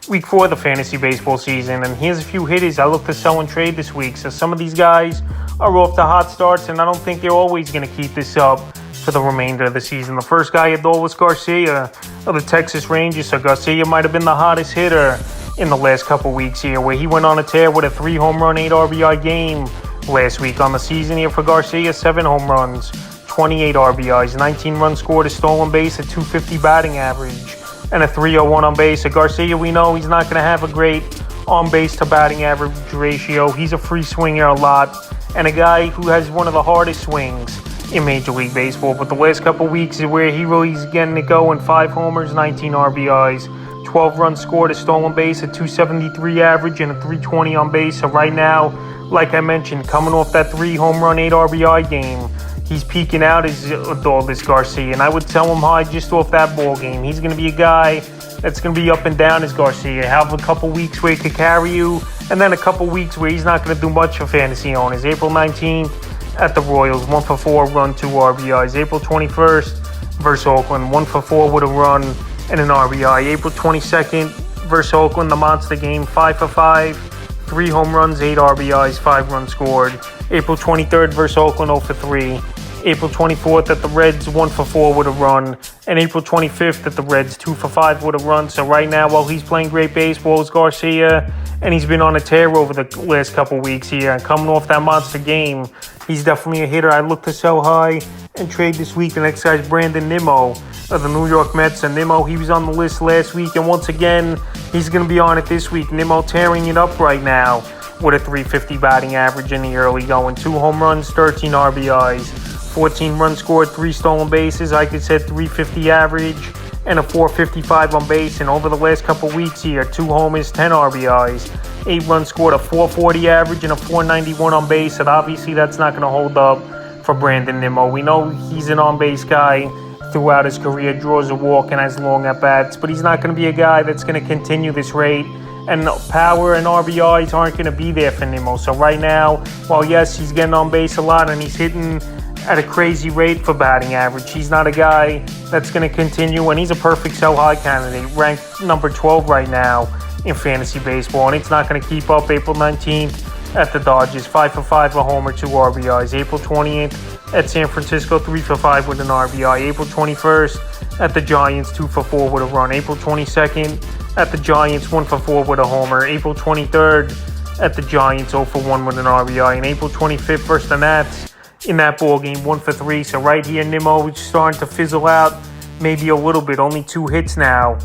week 4 of the fantasy baseball season, and here's a few hitters I look to sell and trade this week. So some of these guys are off to hot starts, and I don't think they're always going to keep this up for the remainder of the season. The first guy, Adolis Garcia of the Texas Rangers. So Garcia might have been the hottest hitter in the last couple weeks here, where he went on a tear with a 3 home run, 8 RBI game last week. On the season here for Garcia, 7 home runs, 28 RBIs, 19 runs scored, a stolen base, a .250 batting average, and a .301 on base. So Garcia, we know he's not going to have a great on-base to batting average ratio. He's a free swinger a lot, and a guy who has one of the hardest swings in Major League Baseball. But the last couple weeks is where he really is getting it going. 5 homers, 19 RBIs, 12 runs scored, a stolen base, a .273 average, and a .320 on base. So right now, like I mentioned, coming off that 3 home run, 8 RBI game, he's peaking out as Adolis Garcia, and I would sell him high just off that ball game. He's going to be a guy that's going to be up and down as Garcia. Have a couple weeks where he could carry you, and then a couple weeks where he's not going to do much for fantasy owners. April 19th at the Royals, 1 for 4, run, 2 RBIs. April 21st versus Oakland, 1 for 4 with a run and an RBI. April 22nd versus Oakland, the monster game, 5 for 5, 3 home runs, 8 RBIs, 5 runs scored. April 23rd versus Oakland, 0 for 3. April 24th at the Reds, 1 for 4 with a run. And April 25th at the Reds, 2 for 5 with a run. So right now, while he's playing great baseball, is Garcia, and he's been on a tear over the last couple weeks here. And coming off that monster game, he's definitely a hitter I look to sell high and trade this week. The next guy's Brandon Nimmo of the New York Mets. And Nimmo, he was on the list last week, and once again, he's going to be on it this week. Nimmo tearing it up right now with a .350 batting average in the early going. 2 home runs, 13 RBIs, 14 runs scored, 3 stolen bases. I could say .350 average and a .455 on base. And over the last couple weeks here, 2 homers, 10 RBIs, 8 runs scored, a .440 average and a .491 on base. And obviously that's not going to hold up for Brandon Nimmo. We know he's an on-base guy throughout his career, draws a walk and has long at-bats, but he's not going to be a guy that's going to continue this rate. And power and RBIs aren't going to be there for Nimmo. So right now, while yes, he's getting on base a lot and he's hitting at a crazy rate for batting average, he's not a guy that's going to continue, and he's a perfect sell high candidate, ranked number 12 right now in fantasy baseball, and it's not going to keep up. April 19th at the Dodgers, 5 for 5, a homer, 2 RBIs. April 20th at San Francisco, 3 for 5 with an RBI. April 21st at the Giants, 2 for 4 with a run. April 22nd at the Giants, 1 for 4 with a homer. April 23rd at the Giants, 0 for 1 with an RBI. And April 25th versus the Nats in that ball game, 1 for 3. So right here, Nimmo is starting to fizzle out maybe a little bit. Only 2 hits now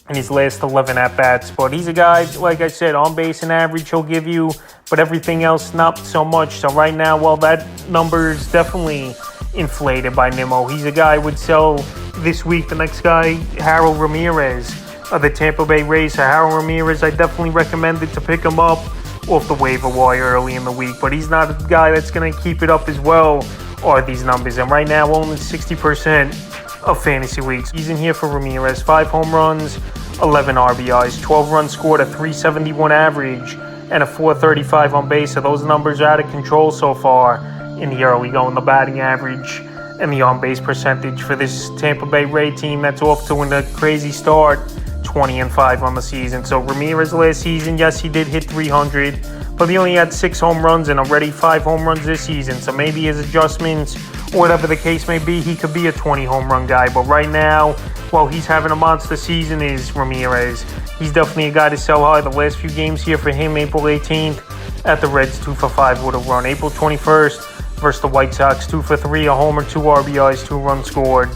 in his last 11 at-bats. But he's a guy, like I said, on base and average he'll give you, but everything else not so much. So right now, well, that number is definitely inflated by Nimmo. He's a guy I would sell this week. The next guy, Harold Ramirez of the Tampa Bay Rays. So Harold Ramirez, I definitely recommended to pick him up off the waiver wire early in the week, but he's not a guy that's going to keep it up as well, are these numbers. And right now, only 60% of fantasy leagues. He's in here for Ramirez. 5 home runs, 11 RBIs, 12 runs scored, a .371 average, and a .435 on base. So those numbers are out of control so far in the early going. The batting average and the on-base percentage for this Tampa Bay Ray team that's off to a crazy start, 20-5 on the season. So Ramirez last season, yes, he did hit 300, but he only had 6 home runs and already 5 home runs this season. So maybe his adjustments, or whatever the case may be, he could be a 20 home run guy. But right now, while he's having a monster season, is Ramirez. He's definitely a guy to sell high. The last few games here for him, April 18th at the Reds, 2 for 5 with a run. April 21st versus the White Sox, 2 for 3, a homer, 2 RBIs, 2 runs scored.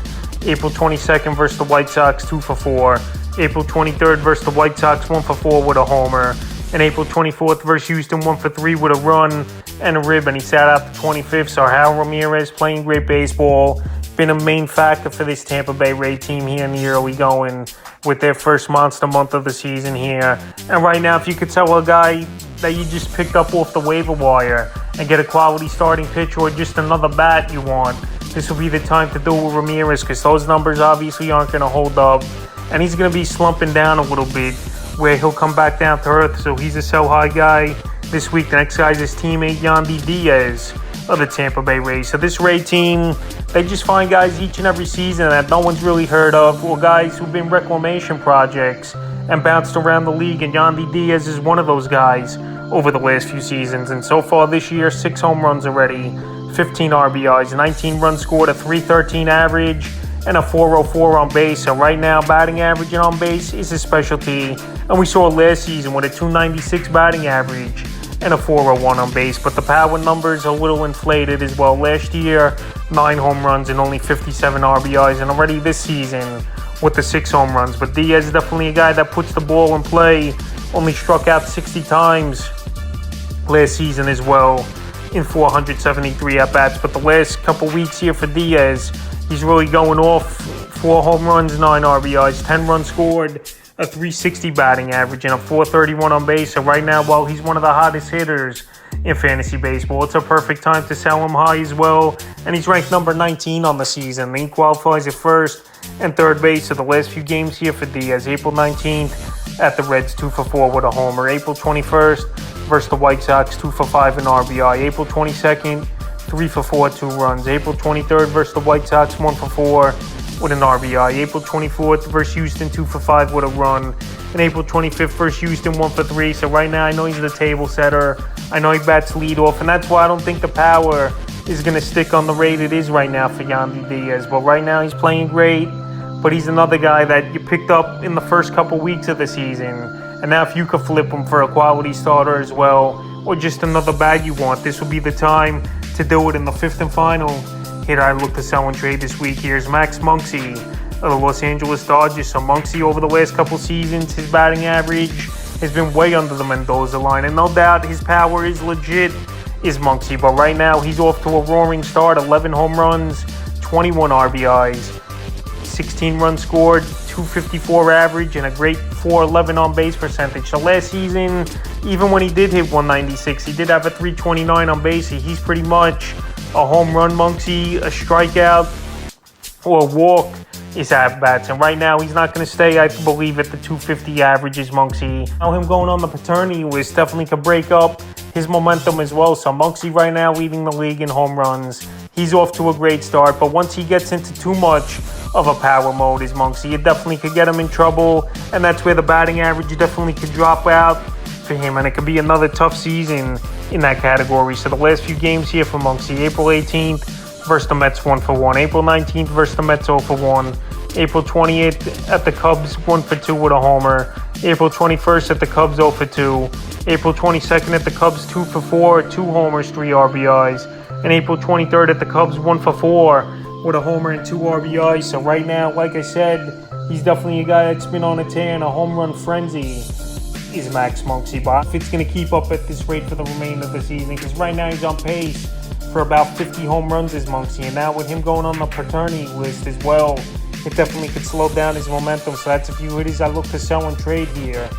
April 22nd versus the White Sox, 2 for 4. April 23rd versus the White Sox, 1 for 4 with a homer. And April 24th versus Houston, 1 for 3 with a run and a rib. And he sat out the 25th. So Harold Ramirez playing great baseball. Been a main factor for this Tampa Bay Ray team here in the early going with their first monster month of the season here. And right now, if you could tell a guy that you just picked up off the waiver wire and get a quality starting pitcher or just another bat you want, this will be the time to do it with Ramirez, because those numbers obviously aren't going to hold up. And he's going to be slumping down a little bit where he'll come back down to earth. So he's a sell high guy this week. The next guy is his teammate, Yandy Diaz of the Tampa Bay Rays. So this Ray team, they just find guys each and every season that no one's really heard of, or guys who've been reclamation projects and bounced around the league, and Yandy Diaz is one of those guys over the last few seasons. And so far this year, 6 home runs already, 15 RBIs, 19 runs scored, a .313 average, and a .404 on base. So right now, batting average and on base is his specialty. And we saw last season with a .296 batting average and a .401 on base. But the power numbers are a little inflated as well. Last year, 9 home runs and only 57 RBIs. And already this season with the 6 home runs. But Diaz is definitely a guy that puts the ball in play. Only struck out 60 times last season as well in 473 at-bats. But the last couple weeks here for Diaz, he's really going off. 4 home runs, 9 RBIs, 10 runs scored, a .360 batting average, and a .431 on base. So right now, while he's one of the hottest hitters in fantasy baseball, it's a perfect time to sell him high as well. And he's ranked number 19 on the season. He qualifies at first and third base. So the last few games here for Diaz: April 19th at the Reds, 2 for 4 with a homer. April 21st versus the White Sox, 2 for 5 in RBI. April 22nd, 3 for 4, 2 runs. April 23rd versus the White Sox, 1 for 4 with an RBI. April 24th versus Houston, 2 for 5 with a run. And April 25th versus Houston, 1 for 3. So right now, I know he's the table setter. I know he bats leadoff, and that's why I don't think the power is going to stick on the rate it is right now for Yandy Diaz. But right now, he's playing great. But he's another guy that you picked up in the first couple weeks of the season. And now if you could flip him for a quality starter as well, or just another bag you want, this will be the time to do it. In the 5th and final hitter I look to sell and trade this week, here's Max Muncy of the Los Angeles Dodgers. So Muncy, over the last couple seasons, his batting average has been way under the Mendoza line. And no doubt his power is legit, is Muncy. But right now, he's off to a roaring start. 11 home runs, 21 RBIs, 16 runs scored, .254 average, and a great .411 on base percentage. So last season, even when he did hit 196, he did have a .329 on base. He's pretty much a home run Muncy, a strikeout, or a walk is at-bats. And right now, he's not going to stay, I believe, at the .250 averages, Muncy. Now him going on the paternity list definitely could break up his momentum as well. So Muncy right now leading the league in home runs. He's off to a great start, but once he gets into too much of a power mode, is Muncy, it definitely could get him in trouble, and that's where the batting average definitely could drop out for him, and it could be another tough season in that category. So the last few games here for Muncy: April 18th versus the Mets, 1 for 1. April 19th versus the Mets, 0 for 1. April 28th at the Cubs, 1 for 2 with a homer. April 21st at the Cubs, 0 for 2. April 22nd at the Cubs, 2 for 4, 2 homers, 3 RBIs. And April 23rd at the Cubs, 1 for 4 with a homer and 2 RBIs. So right now, like I said, he's definitely a guy that's been on a tear and a home run frenzy, is Max Muncy. But if it's going to keep up at this rate for the remainder of the season, because right now he's on pace for about 50 home runs, is Muncy. And now with him going on the paternity list as well, it definitely could slow down his momentum. So that's a few hitters I look to sell and trade here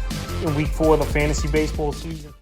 in week 4 of the fantasy baseball season.